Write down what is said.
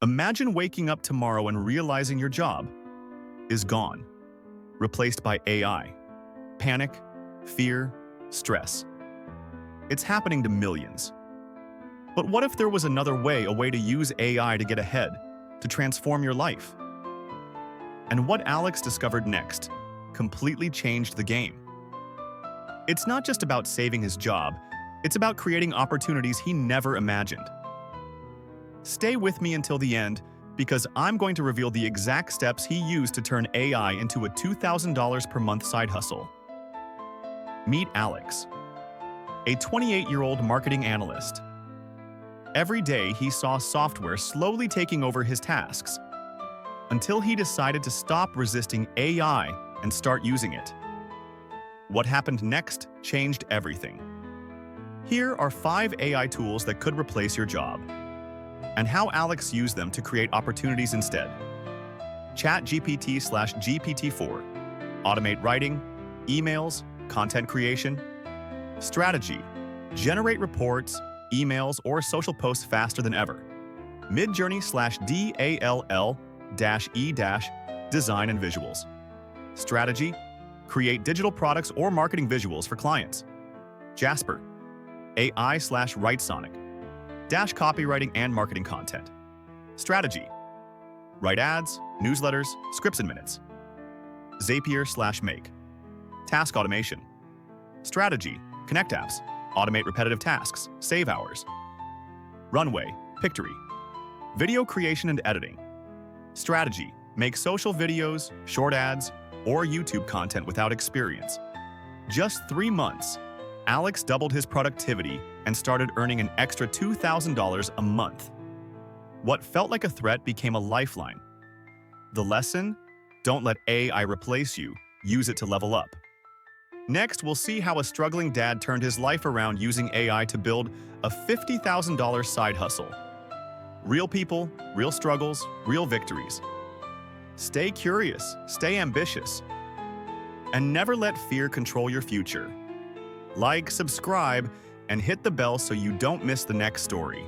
Imagine waking up tomorrow and realizing your job is gone, replaced by AI. Panic, fear, stress. It's happening to millions. But what if there was another way, a way to use AI to get ahead, to transform your life? And what Alex discovered next completely changed the game. It's not just about saving his job, it's about creating opportunities he never imagined. Stay with me until the end, because I'm going to reveal the exact steps he used to turn AI into a $2,000 per month side hustle. Meet Alex, a 28-year-old marketing analyst. Every day, he saw software slowly taking over his tasks, until he decided to stop resisting AI and start using it. What happened next changed everything. Here are 5 AI tools that could replace your job, and how Alex used them to create opportunities instead. ChatGPT/GPT-4. Automate writing, emails, content creation. Strategy. Generate reports, emails, or social posts faster than ever. Midjourney/DALL-E- Design and visuals. Strategy. Create digital products or marketing visuals for clients. Jasper. AI/WriteSonic. Copywriting and marketing content. Strategy. Write ads, newsletters, scripts in minutes. Zapier/Make. Task automation. Strategy. Connect apps. Automate repetitive tasks. Save hours. Runway. Pictory. Video creation and editing. Strategy. Make social videos, short ads, or YouTube content without experience. Just 3 months, Alex doubled his productivity and started earning an extra $2,000 a month. What felt like a threat became a lifeline. The lesson? Don't let AI replace you. Use it to level up. Next, we'll see how a struggling dad turned his life around using AI to build a $50,000 side hustle. Real people, real struggles, real victories. Stay curious, stay ambitious, and never let fear control your future. Like, subscribe, and hit the bell so you don't miss the next story.